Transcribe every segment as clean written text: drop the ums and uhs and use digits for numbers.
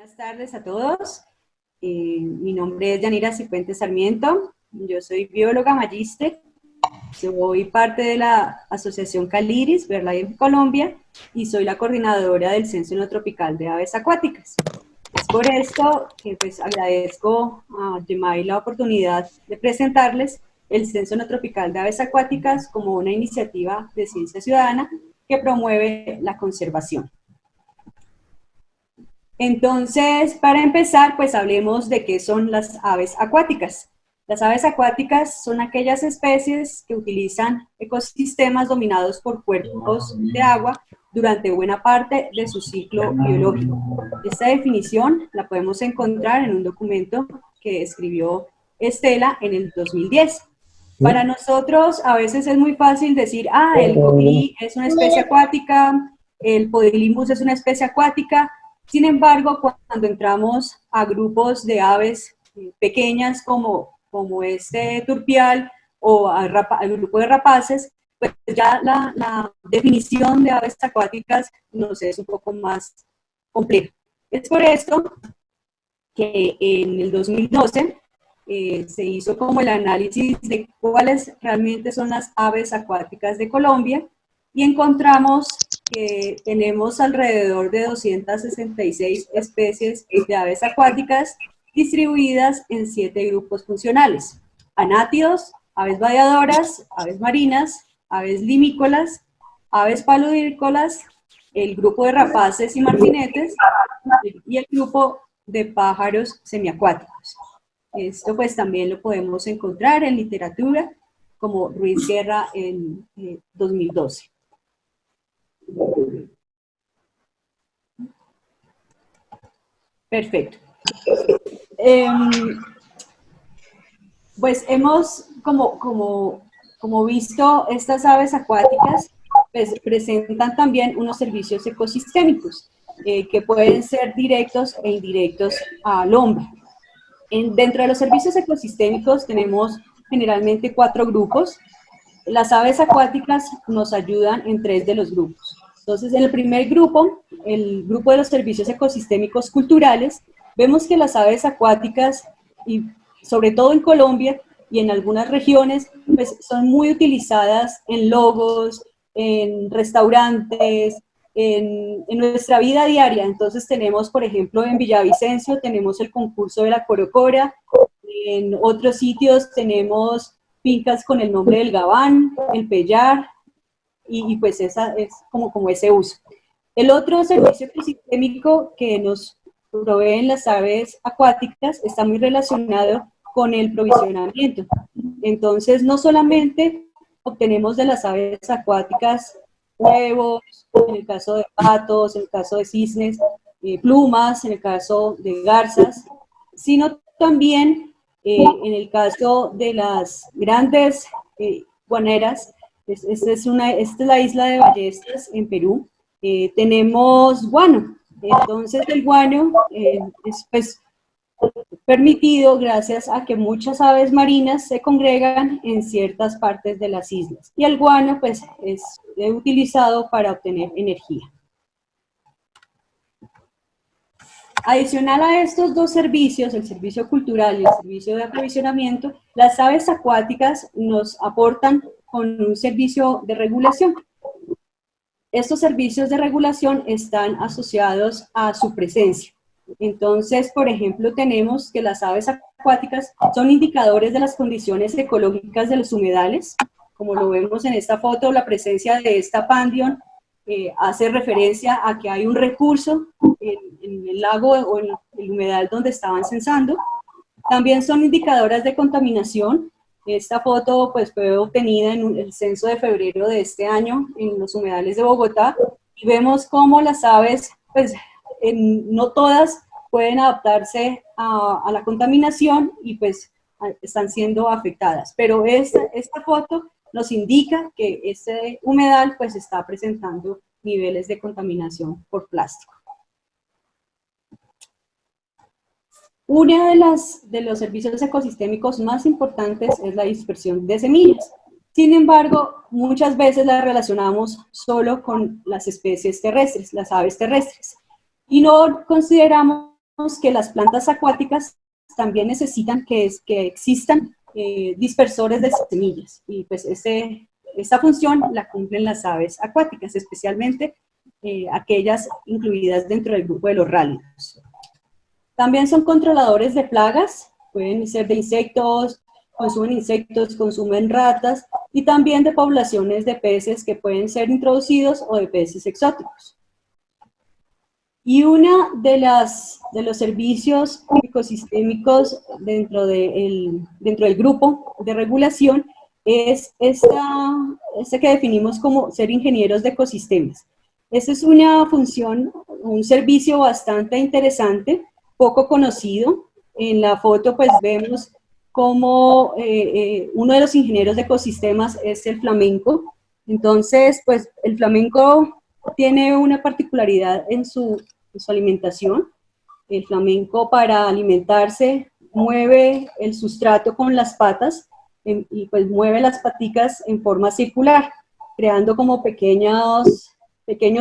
Buenas tardes a todos. Mi nombre es Yanira Cifuentes Sarmiento. Yo soy bióloga magíster. Soy parte de la Asociación Caliris, BirdLife Colombia, y soy la coordinadora del Censo Tropical de Aves Acuáticas. Es por esto que pues agradezco a Gemay la oportunidad de presentarles el Censo Tropical de Aves Acuáticas como una iniciativa de ciencia ciudadana que promueve la conservación. Entonces, para empezar, pues hablemos de qué son las aves acuáticas. Las aves acuáticas son aquellas especies que utilizan ecosistemas dominados por cuerpos de agua durante buena parte de su ciclo biológico. Esta definición la podemos encontrar en un documento que escribió Estela en el 2010. Para nosotros a veces es muy fácil decir, el colibrí es una especie acuática, el podilimbus es una especie acuática. Sin embargo, cuando entramos a grupos de aves pequeñas como este turpial o al grupo de rapaces, pues ya la definición de aves acuáticas nos es un poco más compleja. Es por esto que en el 2012 se hizo como el análisis de cuáles realmente son las aves acuáticas de Colombia y encontramos que tenemos alrededor de 266 especies de aves acuáticas distribuidas en 7 grupos funcionales: anátidos, aves bayadoras, aves marinas, aves limícolas, aves paludícolas, el grupo de rapaces y martinetes y el grupo de pájaros semiacuáticos. Esto pues también lo podemos encontrar en literatura como Ruiz Guerra en 2012. Perfecto. Pues hemos como visto estas aves acuáticas, pues presentan también unos servicios ecosistémicos que pueden ser directos e indirectos al hombre. Dentro de los servicios ecosistémicos tenemos generalmente 4 grupos. Las aves acuáticas nos ayudan en 3 de los grupos. Entonces, en el primer grupo, el grupo de los servicios ecosistémicos culturales, vemos que las aves acuáticas, y sobre todo en Colombia y en algunas regiones, pues son muy utilizadas en logos, en restaurantes, en nuestra vida diaria. Entonces tenemos, por ejemplo, en Villavicencio tenemos el concurso de la Corocora, en otros sitios tenemos fincas con el nombre del gabán, el pellar, y pues esa es como ese uso. El otro servicio ecosistémico que nos proveen las aves acuáticas está muy relacionado con el provisionamiento. Entonces, no solamente obtenemos de las aves acuáticas huevos, en el caso de patos, en el caso de cisnes, plumas, en el caso de garzas, sino también en el caso de las grandes guaneras. Esta es la isla de Ballestas, en Perú. Tenemos guano. Entonces, el guano es pues permitido gracias a que muchas aves marinas se congregan en ciertas partes de las islas. Y el guano pues es utilizado para obtener energía. Adicional a estos 2 servicios, el servicio cultural y el servicio de aprovisionamiento, las aves acuáticas nos aportan con un servicio de regulación. Estos servicios de regulación están asociados a su presencia. Entonces, por ejemplo, tenemos que las aves acuáticas son indicadores de las condiciones ecológicas de los humedales. Como lo vemos en esta foto, la presencia de esta pandion hace referencia a que hay un recurso en el lago o en el humedal donde estaban censando. También son indicadoras de contaminación. Esta foto pues, fue obtenida en el censo de febrero de este año en los humedales de Bogotá, y vemos cómo las aves, pues no todas pueden adaptarse a la contaminación y pues están siendo afectadas. Pero esta foto nos indica que este humedal pues está presentando niveles de contaminación por plástico. Uno de los servicios ecosistémicos más importantes es la dispersión de semillas. Sin embargo, muchas veces la relacionamos solo con las especies terrestres, las aves terrestres, y no consideramos que las plantas acuáticas también necesitan que existan dispersores de semillas, y pues esta función la cumplen las aves acuáticas, especialmente aquellas incluidas dentro del grupo de los rálidos. También son controladores de plagas, pueden ser de insectos, consumen ratas, y también de poblaciones de peces que pueden ser introducidos o de peces exóticos. Y uno de los servicios ecosistémicos dentro del grupo de regulación es esta que definimos como ser ingenieros de ecosistemas. Esta es una función, un servicio bastante interesante, poco conocido. En la foto pues vemos como uno de los ingenieros de ecosistemas es el flamenco. Entonces, pues el flamenco tiene una particularidad en su alimentación. El flamenco, para alimentarse, mueve el sustrato con las patas y pues mueve las paticas en forma circular, creando como pequeños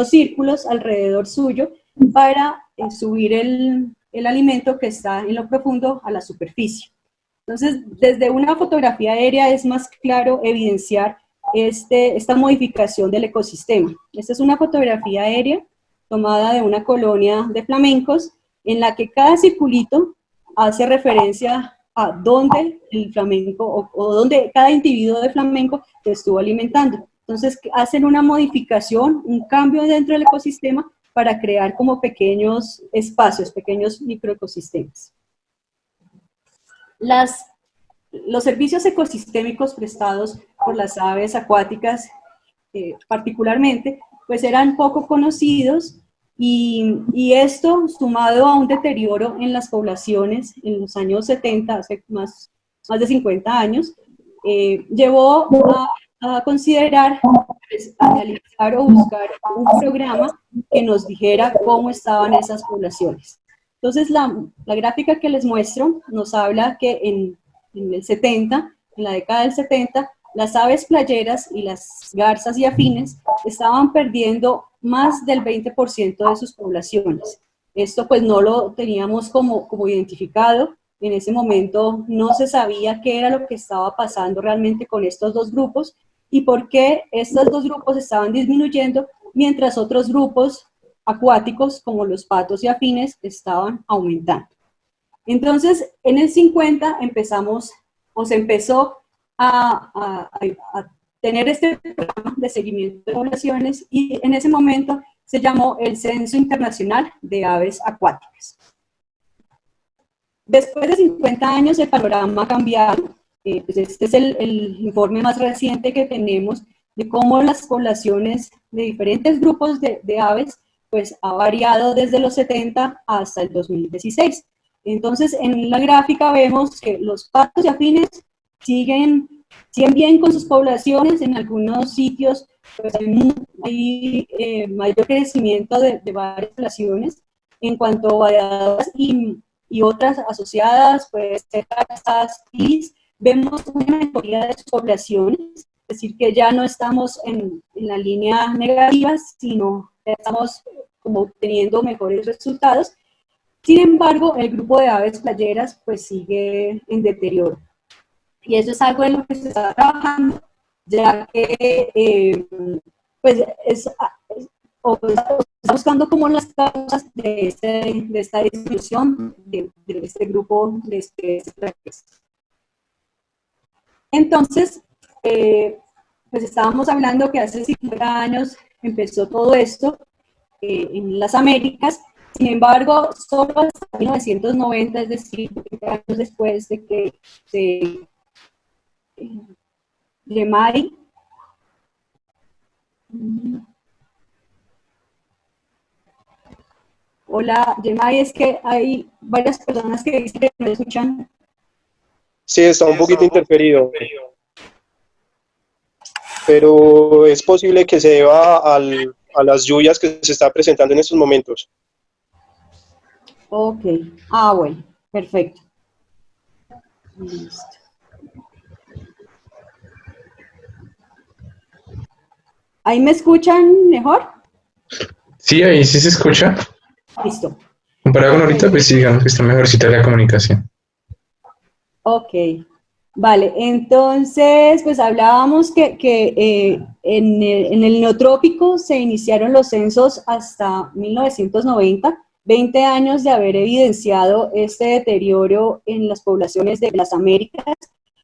círculos alrededor suyo para subir el alimento que está en lo profundo a la superficie. Entonces, desde una fotografía aérea es más claro evidenciar esta modificación del ecosistema. Esta es una fotografía aérea tomada de una colonia de flamencos, en la que cada circulito hace referencia a dónde el flamenco o dónde cada individuo de flamenco se estuvo alimentando. Entonces hacen una modificación, un cambio dentro del ecosistema para crear como pequeños espacios, pequeños microecosistemas. Los servicios ecosistémicos prestados por las aves acuáticas, particularmente, pues eran poco conocidos, y esto, sumado a un deterioro en las poblaciones en los años 70, hace más de 50 años, llevó a considerar, pues, analizar o buscar un programa que nos dijera cómo estaban esas poblaciones. Entonces, la gráfica que les muestro nos habla que en el 70, en la década del 70, las aves playeras y las garzas y afines estaban perdiendo más del 20% de sus poblaciones. Esto pues no lo teníamos como identificado. En ese momento no se sabía qué era lo que estaba pasando realmente con estos dos grupos y por qué estos dos grupos estaban disminuyendo mientras otros grupos acuáticos como los patos y afines estaban aumentando. Entonces, en el 50 se empezó a tener este programa de seguimiento de poblaciones, y en ese momento se llamó el Censo Internacional de Aves Acuáticas. Después de 50 años el panorama ha cambiado. Pues este es el informe más reciente que tenemos de cómo las poblaciones de diferentes grupos de aves pues ha variado desde los 70 hasta el 2016. Entonces, en la gráfica vemos que los patos y afines siguen bien con sus poblaciones. En algunos sitios pues, hay mayor crecimiento de varias poblaciones. En cuanto a variadas y otras asociadas, pues estas vemos una mejoría de sus poblaciones, es decir, que ya no estamos en la línea negativa, sino que estamos como obteniendo mejores resultados. Sin embargo, el grupo de aves playeras pues sigue en deterioro. Y eso es algo en lo que se está trabajando, ya que pues está buscando como las causas de esta disminución de este grupo de especies. Entonces, pues estábamos hablando que hace 50 años empezó todo esto en las Américas. Sin embargo, solo hasta 1990, es decir, 20 años después de que Gemay Hola, Gemay, es que hay varias personas que dicen que no escuchan. Sí, está un poquito interferido, pero es posible que se deba a las lluvias que se están presentando en estos momentos. Ok, bueno, perfecto. Listo. ¿Ahí me escuchan mejor? Sí, ahí sí se escucha. Listo. comparado con ahorita, pues sí, digamos que está mejorcita la comunicación. Ok, vale, entonces pues hablábamos que en el neotrópico se iniciaron los censos hasta 1990, 20 años de haber evidenciado este deterioro en las poblaciones de las Américas,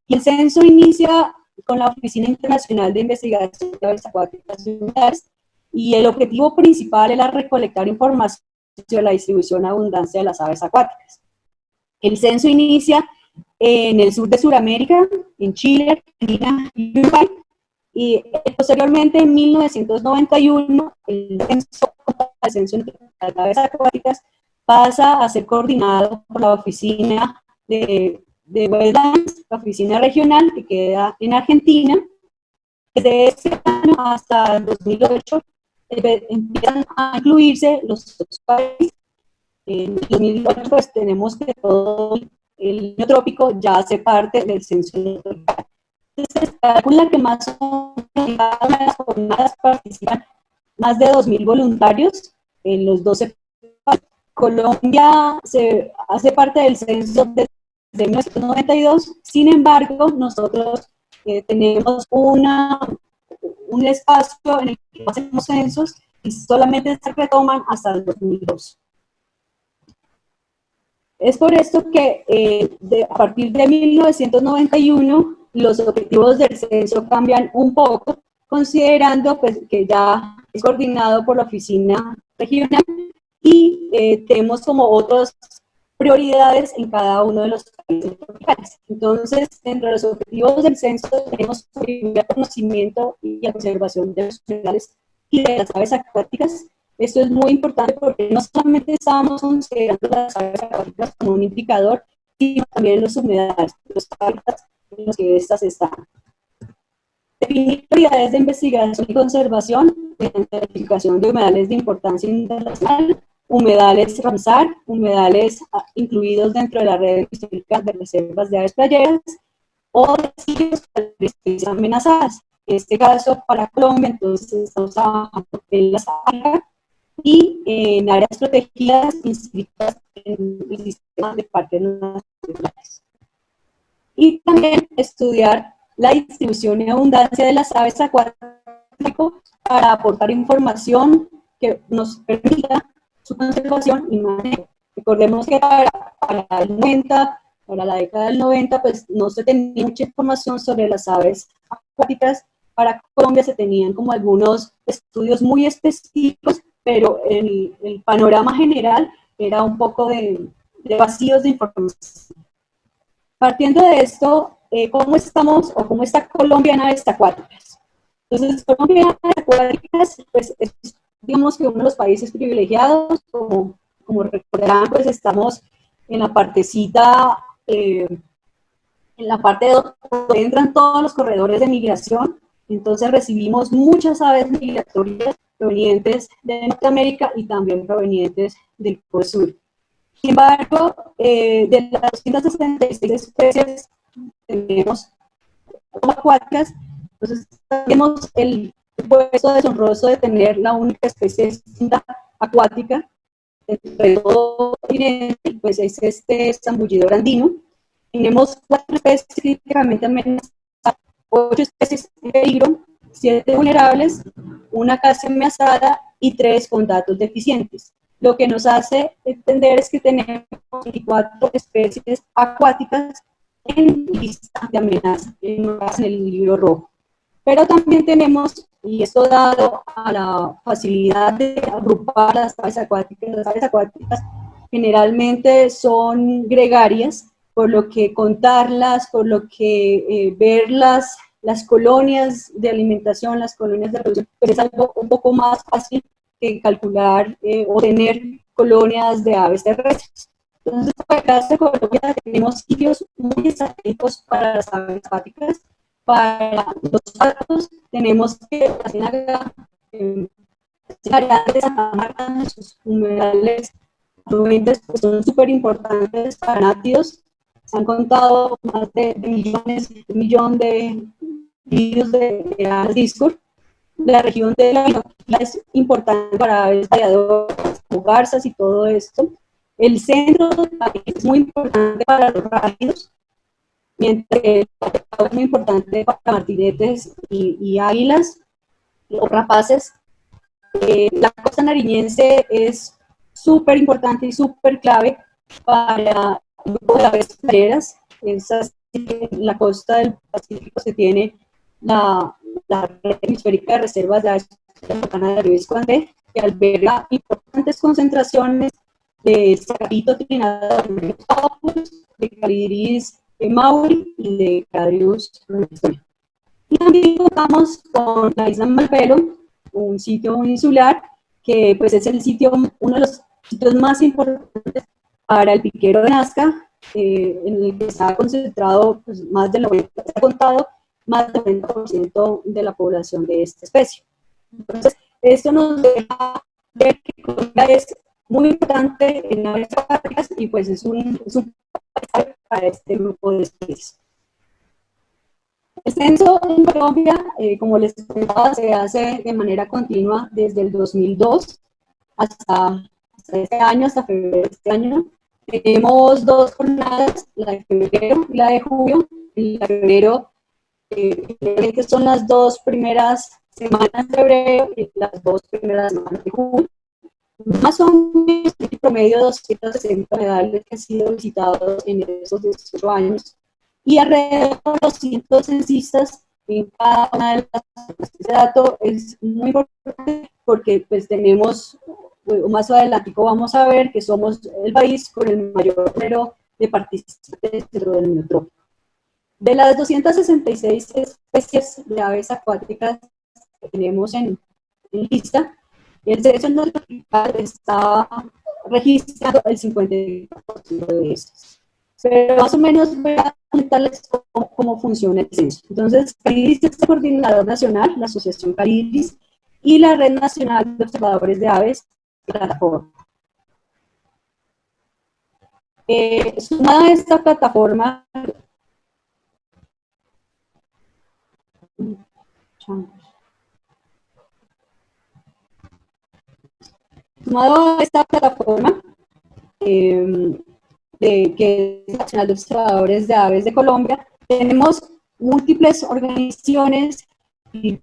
y el censo inicia con la Oficina Internacional de Investigación de Aves Acuáticas y Humedales, y el objetivo principal era recolectar información sobre la distribución y abundancia de las aves acuáticas. El censo inicia en el sur de Sudamérica, en Chile, Argentina y Uruguay, y posteriormente en 1991 el censo de las aves acuáticas pasa a ser coordinado por la oficina de Wetlands, la oficina regional que queda en Argentina. Desde ese año hasta el 2008 empiezan a incluirse los otros países. En 2008 pues tenemos que todo el neotrópico ya hace parte del censo neotropical. Entonces se calcula que más o menos en cada una de las jornadas participan más de 2.000 voluntarios en los 12 países. Colombia se hace parte del censo desde 1992, sin embargo, nosotros tenemos un espacio en el que hacemos censos y solamente se retoman hasta el 2002. Es por esto que a partir de 1991 los objetivos del censo cambian un poco, considerando pues, que ya es coordinado por la oficina regional y tenemos como otras prioridades en cada uno de los países tropicales. Entonces, entre los objetivos del censo tenemos el conocimiento y la conservación de los humedales y de las aves acuáticas. Esto es muy importante porque no solamente estamos considerando las aves acuáticas como un indicador, sino también los humedales, los hábitats en los que estas están. Definir prioridades de investigación y conservación, identificación de humedales de importancia internacional, humedales Ramsar, humedales incluidos dentro de la red histórica de reservas de aves playeras o de sitios de especies amenazadas. En este caso, para Colombia, entonces estamos trabajando en las algas y en áreas protegidas inscritas en el sistema de parques nacionales. Y también estudiar la distribución y abundancia de las aves acuáticas para aportar información que nos permita su conservación y manejo. Recordemos que para el 90, para la década del 90, pues no se tenía mucha información sobre las aves acuáticas. Para Colombia se tenían como algunos estudios muy específicos, pero el panorama general era un poco de vacíos de información. Partiendo de esto, ¿cómo estamos o cómo está Colombia en aves acuáticas? Entonces, Colombia en aves acuáticas, pues es, digamos que uno de los países privilegiados, como recordarán, pues estamos en la partecita, en la parte donde entran todos los corredores de migración. Entonces recibimos muchas aves migratorias provenientes de Norteamérica y también provenientes del Polo Sur. Sin embargo, de las 266 especies tenemos acuáticas, entonces tenemos el puesto deshonroso de tener la única especie distinta acuática entre todo el continente, pues es este zambullidor andino. Tenemos 4 especies críticamente amenazadas, 8 especies en peligro, 7 vulnerables, una casi amenazada y 3 con datos deficientes. Lo que nos hace entender es que tenemos 24 especies acuáticas en lista de amenaza en el libro rojo. Pero también tenemos, y esto dado a la facilidad de agrupar las aves acuáticas generalmente son gregarias, por lo que contarlas, por lo que ver las colonias de alimentación, las colonias de reproducción, pues es algo un poco más fácil que calcular o tener colonias de aves terrestres. Entonces, para el caso de Colombia tenemos sitios muy estratégicos para las aves acuáticas. Para los patos tenemos que la ciénaga de Santa Marta, sus humedales afluentes pues son súper importantes para nátidos. Se han contado más de millón de individuos de Discord. La región de la Binoquila es importante para aves variadoras, como garzas y todo esto. El centro del país es muy importante para los rápidos, mientras que el Catatumbo es muy importante para martinetes y águilas o rapaces. La costa nariñense es súper importante y súper clave para el grupo de aves marineras. En la costa del Pacífico se tiene la red hemisférica de reservas de aves de Riesco Andé, que alberga importantes concentraciones de sapito trinador, de Calidris mauri y de Cadrius robustonia. Y también contamos con la isla Malpelo, un sitio insular que pues es el sitio, uno de los sitios más importantes para el piquero de Nazca, en el que está concentrado pues, más del 90%, se ha contado más del 90% de la población de esta especie. Entonces, esto nos deja ver que Colombia es muy importante en aves acuáticas y pues es un para este grupo de especies. El censo en Colombia, como les comentaba, se hace de manera continua desde el 2002 hasta este año, hasta febrero de este año. Tenemos dos jornadas, la de febrero y la de julio. Y la de febrero, que son las dos primeras semanas de febrero y las dos primeras semanas de julio. Más o menos, en promedio, 260 medallas que han sido visitados en esos 18 años. Y alrededor de 200 censistas en cada una de las zonas. Este dato es muy importante porque pues tenemos, más adelante vamos a ver que somos el país con el mayor número de participantes dentro del neotrópico. De las 266 especies de aves acuáticas que tenemos en lista, el censo neotropical está registrando el 50% de estos. Pero más o menos voy a contarles cómo funciona el censo. Entonces, Calidris es el coordinador nacional, la Asociación Calidris, y la Red Nacional de Observadores de Aves, plataforma. Sumada a esta plataforma, que es la Nacional de Observadores de Aves de Colombia, tenemos múltiples organizaciones y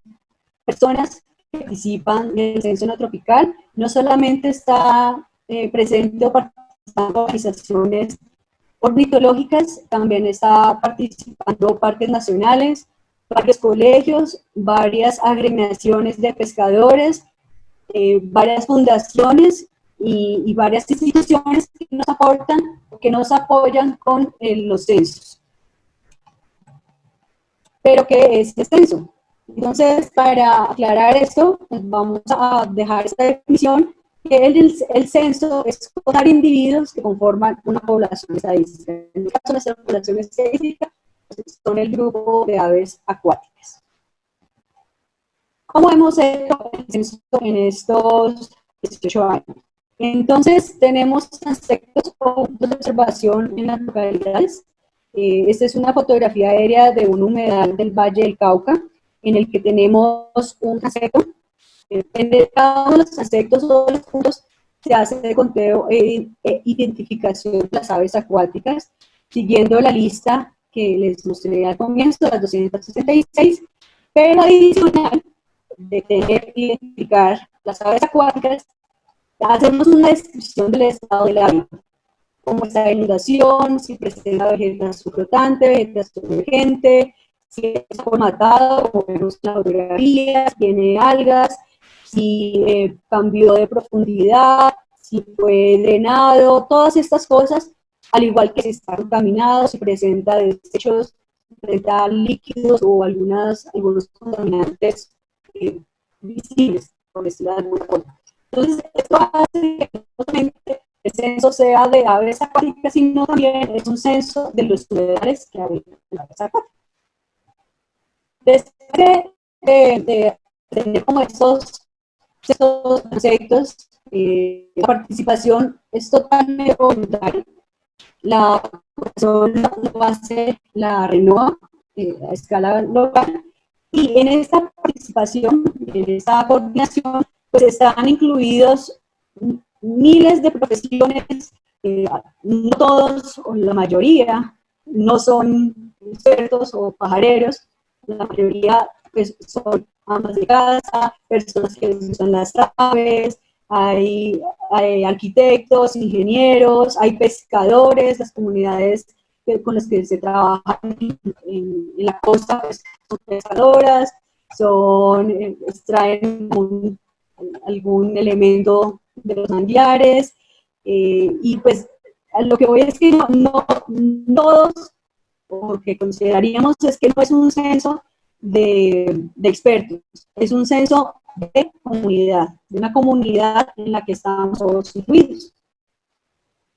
personas que participan del censo neotropical. No solamente está presente o participando organizaciones ornitológicas, también está participando parques nacionales, varios colegios, varias agremiaciones de pescadores, varias fundaciones y varias instituciones que nos aportan, que nos apoyan con los censos. ¿Pero qué es el censo? Entonces, para aclarar esto, pues vamos a dejar esta definición, que el censo es contar individuos que conforman una población estadística. En el caso de nuestra población estadística, pues son el grupo de aves acuáticas. ¿Cómo hemos hecho el censo en estos 18 años? Entonces, tenemos aspectos de observación en las localidades. Esta es una fotografía aérea de un humedal del Valle del Cauca, en el que tenemos un transecto. En cada uno de los transectos o de los puntos se hace de conteo e identificación de las aves acuáticas, siguiendo la lista que les mostré al comienzo, las 266, pero adicional de tener que identificar las aves acuáticas, hacemos una descripción del estado del hábitat, cómo está la inundación, si presenta vegetación flotante, vegetación emergente, si está formatado, como vemos en la fotografía, si tiene algas, si cambió de profundidad, si fue drenado, todas estas cosas, al igual que si está contaminado, si presenta desechos, presenta líquidos o algunos contaminantes visibles, por decirlo de alguna forma. Entonces, esto hace que no solamente el censo sea de aves acuáticas, sino también es un censo de los humedales que habitan en aves acuáticas. Después de tener como estos conceptos, la participación es totalmente voluntaria. La persona lo hace la RENOA a escala local, y en esta participación, en esta coordinación, pues están incluidos miles de profesiones, no todos, o la mayoría, no son expertos o pajareros, la mayoría pues, son amas de casa, personas que usan las aves, hay arquitectos, ingenieros, hay pescadores, las comunidades con las que se trabaja en la costa pues, son pescadoras, extraen algún elemento de los manglares, y pues a lo que voy es que no todos, porque consideraríamos es que no es un censo de expertos, es un censo de comunidad, de una comunidad en la que estamos todos incluidos.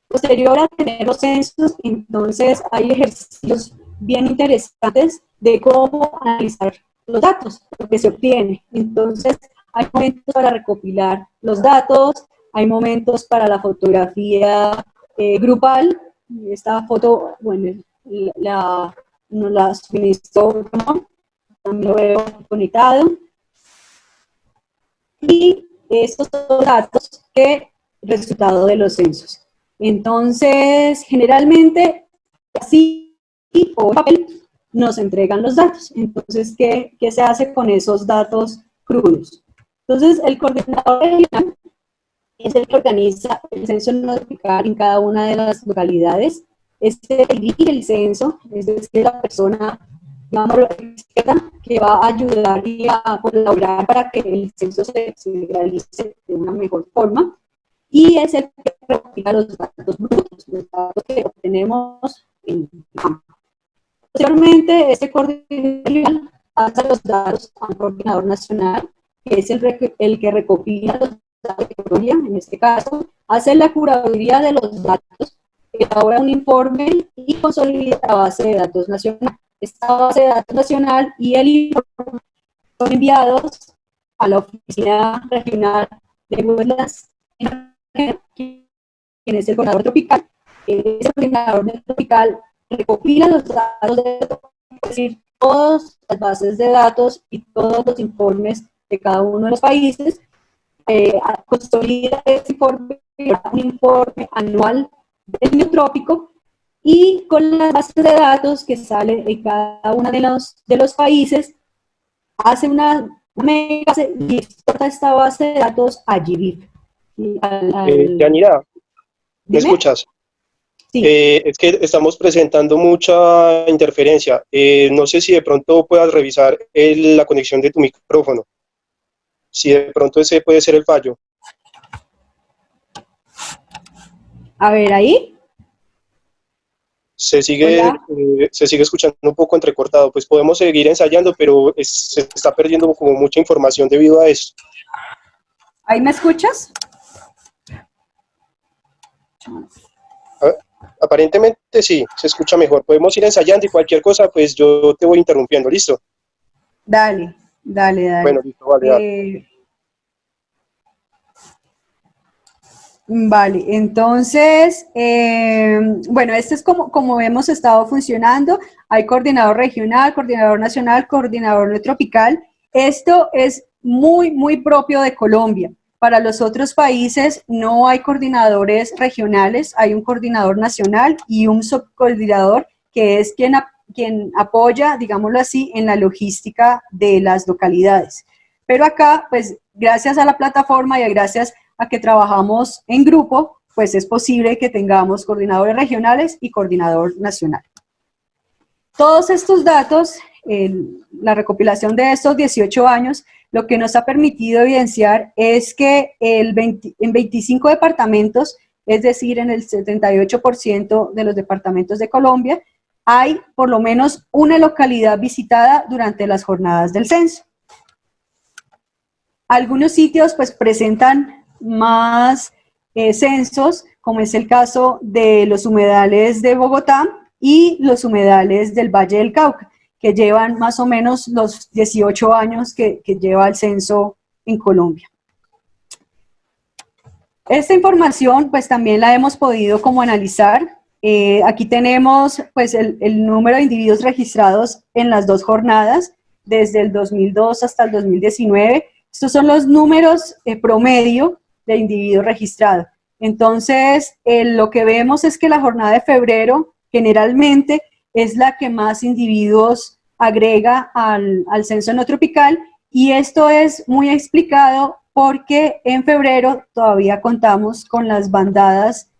Posterior a tener los censos, entonces hay ejercicios bien interesantes de cómo analizar los datos, lo que se obtiene. Entonces, hay momentos para recopilar los datos, hay momentos para la fotografía grupal. Esta foto, bueno, nos la suministró, ¿no? También lo veo conectado. Y estos son datos que resultado de los censos. Entonces, generalmente, así o papel, nos entregan los datos. Entonces, ¿qué se hace con esos datos crudos? Entonces, el coordinador regional es el que organiza el censo notificar en cada una de las localidades. Este dirige el censo, es decir, la persona, digamos, que va a ayudar y a colaborar para que el censo se realice de una mejor forma. Y es el que recopila los datos brutos, los datos que obtenemos en campo. Posteriormente, este coordinador pasa los datos a un coordinador nacional, que es el que recopila los datos de categoría, en este caso, hace la curaduría de los datos, elabora un informe y consolida la base de datos nacional. Esta base de datos nacional y el informe son enviados a la oficina regional de Woodlands, quien es el coordinador tropical. Ese coordinador tropical recopila los datos es decir, todas las bases de datos y todos los informes de cada uno de los países, consolida ese informe, un informe anual del neotrópico, y con las bases de datos que salen en cada uno de los países, hace una base y exporta esta base de datos a GBIF. Yanira, ¿me ¿Dime? escuchas? Sí. Es que estamos presentando mucha interferencia. No sé si de pronto puedas revisar la conexión de tu micrófono. Si de pronto ese puede ser el fallo. A ver, ahí. Se sigue escuchando un poco entrecortado. Pues podemos seguir ensayando, pero se está perdiendo como mucha información debido a eso. ¿Ahí me escuchas? Aparentemente sí, se escucha mejor. Podemos ir ensayando y cualquier cosa, pues yo te voy interrumpiendo. ¿Listo? Dale. Bueno, listo, vale, dale. Vale, entonces, bueno, este es como hemos estado funcionando. Hay coordinador regional, coordinador nacional, coordinador tropical. Esto es muy propio de Colombia. Para los otros países no hay coordinadores regionales, hay un coordinador nacional y un subcoordinador que es quien apoya, digámoslo así, en la logística de las localidades. Pero acá, pues, gracias a la plataforma y gracias a que trabajamos en grupo, pues es posible que tengamos coordinadores regionales y coordinador nacional. Todos estos datos, la recopilación de estos 18 años, lo que nos ha permitido evidenciar es que en 25 departamentos, es decir, en el 78% de los departamentos de Colombia, hay por lo menos una localidad visitada durante las jornadas del censo. Algunos sitios pues presentan más censos, como es el caso de los humedales de Bogotá y los humedales del Valle del Cauca, que llevan más o menos los 18 años que lleva el censo en Colombia. Esta información pues también la hemos podido como analizar. Aquí tenemos pues el número de individuos registrados en las dos jornadas, desde el 2002 hasta el 2019. Estos son los números promedio de individuos registrados. Entonces, lo que vemos es que la jornada de febrero generalmente es la que más individuos agrega al censo no tropical, y esto es muy explicado porque en febrero todavía contamos con las bandadas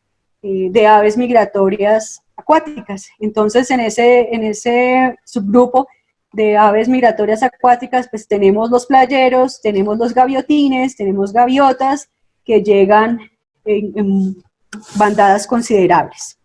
de aves migratorias acuáticas. Entonces, en ese subgrupo de aves migratorias acuáticas, pues tenemos los playeros, tenemos los gaviotines, tenemos gaviotas que llegan en bandadas considerables.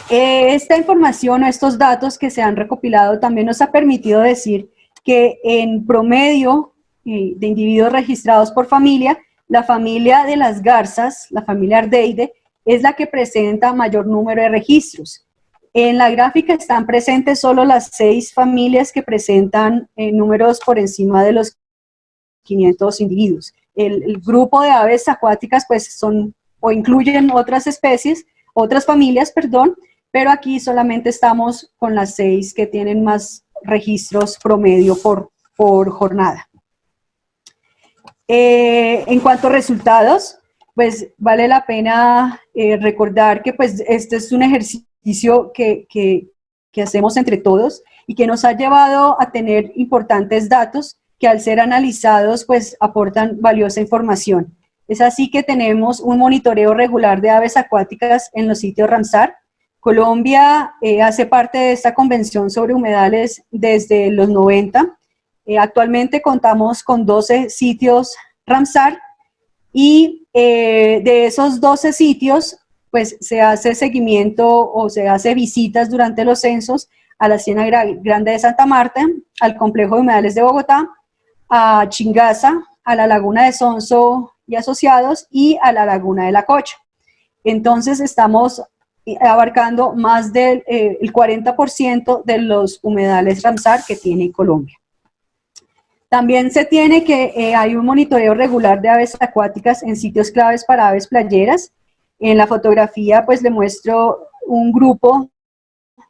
Esta información o estos datos que se han recopilado también nos ha permitido decir que en promedio de individuos registrados por familia, la familia de las garzas, la familia Ardeide, es la que presenta mayor número de registros. En la gráfica están presentes solo las 6 familias que presentan números por encima de los 500 individuos. El grupo de aves acuáticas pues son o incluyen otras especies, otras familias, perdón, pero aquí solamente estamos con las 6 que tienen más registros promedio por jornada. En cuanto a resultados, pues vale la pena recordar que pues este es un ejercicio que hacemos entre todos y que nos ha llevado a tener importantes datos que al ser analizados pues aportan valiosa información. Es así que tenemos un monitoreo regular de aves acuáticas en los sitios Ramsar. Colombia hace parte de esta convención sobre humedales desde los 90. Actualmente contamos con 12 sitios Ramsar y de esos 12 sitios pues se hace seguimiento o se hace visitas durante los censos a la Ciénaga Grande de Santa Marta, al Complejo de Humedales de Bogotá, a Chingaza, a la Laguna de Sonso y Asociados y a la Laguna de La Cocha. Entonces estamos abarcando más del 40% de los humedales Ramsar que tiene Colombia. También se tiene que hay un monitoreo regular de aves acuáticas en sitios claves para aves playeras. En la fotografía pues le muestro un grupo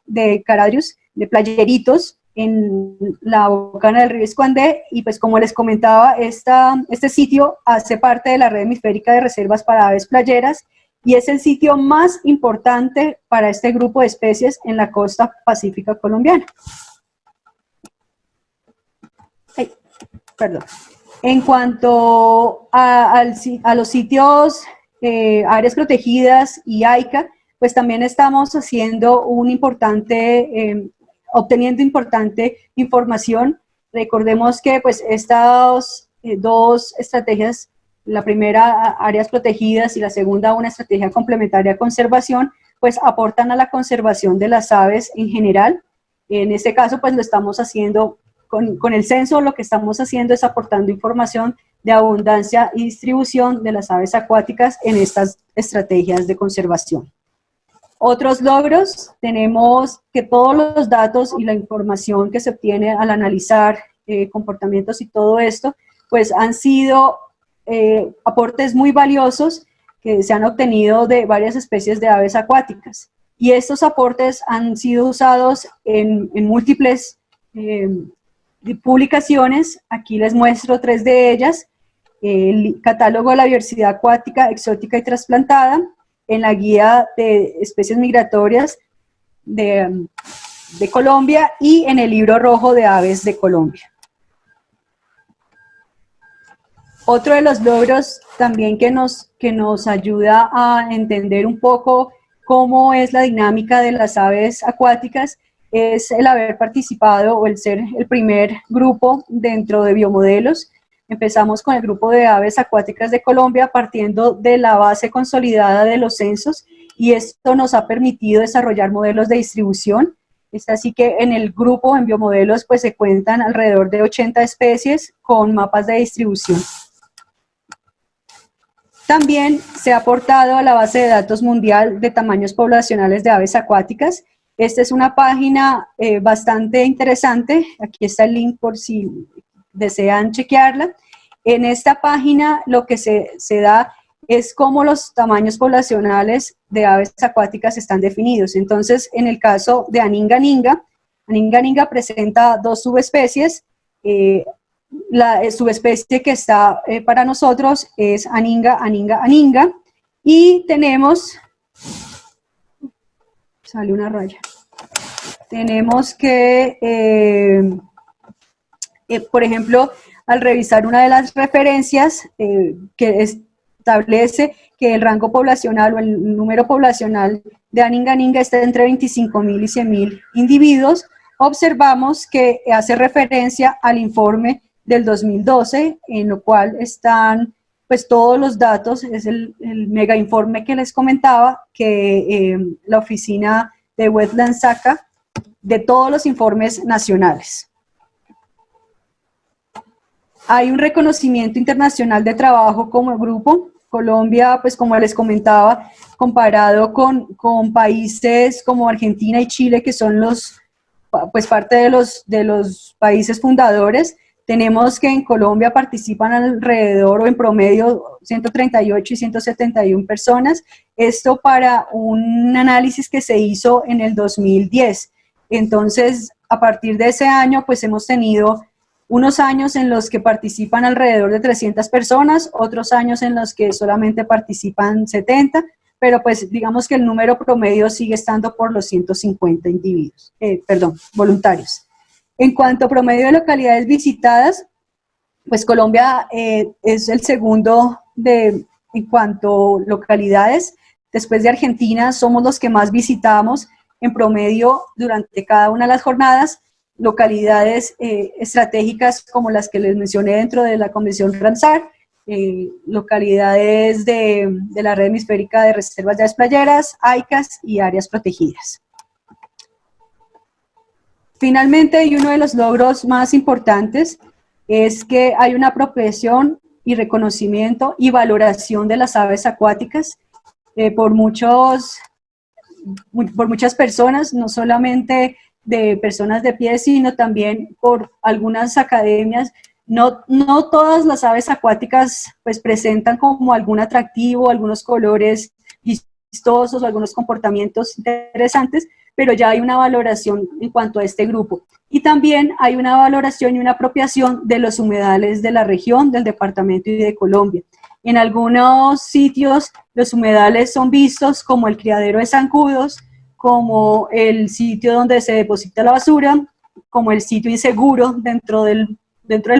de caradrius, de playeritos, en la bocana del río Escuandé, y pues como les comentaba, este sitio hace parte de la red hemisférica de reservas para aves playeras y es el sitio más importante para este grupo de especies en la costa pacífica colombiana. Perdón. En cuanto a los sitios, áreas protegidas y AICA, pues también estamos haciendo obteniendo importante información. Recordemos que pues estas dos estrategias, la primera áreas protegidas y la segunda una estrategia complementaria de conservación, pues aportan a la conservación de las aves en general. En este caso pues lo estamos haciendo con el censo, lo que estamos haciendo es aportando información de abundancia y distribución de las aves acuáticas en estas estrategias de conservación. Otros logros, tenemos que todos los datos y la información que se obtiene al analizar comportamientos y todo esto, pues han sido aportes muy valiosos que se han obtenido de varias especies de aves acuáticas. Y estos aportes han sido usados en múltiples publicaciones. Aquí les muestro 3 de ellas: el catálogo de la diversidad acuática exótica y trasplantada, en la guía de especies migratorias de Colombia y en el libro rojo de aves de Colombia. Otro de los logros también que nos ayuda a entender un poco cómo es la dinámica de las aves acuáticas es el haber participado o el ser el primer grupo dentro de biomodelos. Empezamos con el grupo de aves acuáticas de Colombia partiendo de la base consolidada de los censos y esto nos ha permitido desarrollar modelos de distribución. Es así que en el grupo, en biomodelos, pues se cuentan alrededor de 80 especies con mapas de distribución. También se ha aportado a la base de datos mundial de tamaños poblacionales de aves acuáticas. Esta es una página bastante interesante. Aquí está el link por si desean chequearla. En esta página lo que se da es cómo los tamaños poblacionales de aves acuáticas están definidos. Entonces, en el caso de Aninga ninga presenta 2 subespecies, La subespecie que está para nosotros es Aninga, Aninga, Aninga, y tenemos, sale una raya, tenemos que, por ejemplo, al revisar una de las referencias que establece que el rango poblacional o el número poblacional de Aninga, Aninga está entre 25.000 y 100.000 individuos, observamos que hace referencia al informe del 2012, en lo cual están pues todos los datos, es el mega informe que les comentaba, que la oficina de Wetlands saca de todos los informes nacionales. Hay un reconocimiento internacional de trabajo como grupo. Colombia, pues como les comentaba, comparado con países como Argentina y Chile, que son pues parte de los países fundadores, tenemos que en Colombia participan alrededor o en promedio 138 y 171 personas, esto para un análisis que se hizo en el 2010. Entonces, a partir de ese año, pues hemos tenido unos años en los que participan alrededor de 300 personas, otros años en los que solamente participan 70, pero pues digamos que el número promedio sigue estando por los 150 individuos, voluntarios. En cuanto a promedio de localidades visitadas, pues Colombia es el segundo en cuanto a localidades. Después de Argentina somos los que más visitamos en promedio durante cada una de las jornadas, localidades estratégicas como las que les mencioné dentro de la Convención Ramsar, localidades de la red hemisférica de reservas de aves playeras, AICAS y áreas protegidas. Finalmente, y uno de los logros más importantes es que hay una apropiación y reconocimiento y valoración de las aves acuáticas por muchas personas, no solamente de personas de pie, sino también por algunas academias. No todas las aves acuáticas pues presentan como algún atractivo, algunos colores vistosos, algunos comportamientos interesantes, pero ya hay una valoración en cuanto a este grupo. Y también hay una valoración y una apropiación de los humedales de la región, del departamento y de Colombia. En algunos sitios los humedales son vistos como el criadero de zancudos, como el sitio donde se deposita la basura, como el sitio inseguro dentro del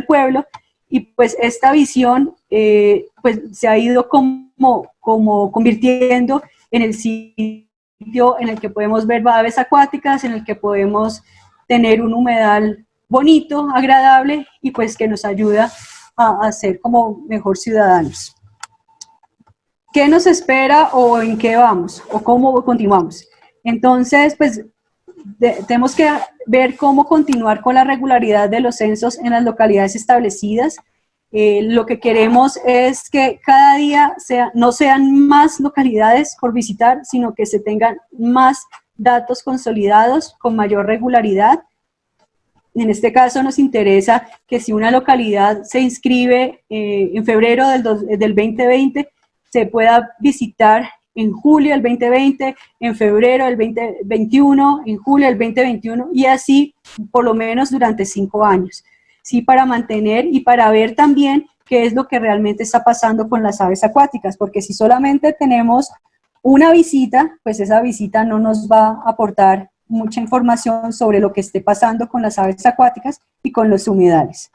pueblo, y pues esta visión pues se ha ido como convirtiendo en el sitio en el que podemos ver aves acuáticas, en el que podemos tener un humedal bonito, agradable, y pues que nos ayuda a ser como mejor ciudadanos. ¿Qué nos espera o en qué vamos? ¿O cómo continuamos? Entonces, pues tenemos que ver cómo continuar con la regularidad de los censos en las localidades establecidas. Lo que queremos es que cada día no sean más localidades por visitar, sino que se tengan más datos consolidados con mayor regularidad. En este caso nos interesa que si una localidad se inscribe en febrero del 2020, se pueda visitar en julio del 2020, en febrero del 2021, en julio del 2021, y así por lo menos durante 5 años. Sí, para mantener y para ver también qué es lo que realmente está pasando con las aves acuáticas, porque si solamente tenemos una visita, pues esa visita no nos va a aportar mucha información sobre lo que esté pasando con las aves acuáticas y con los humedales.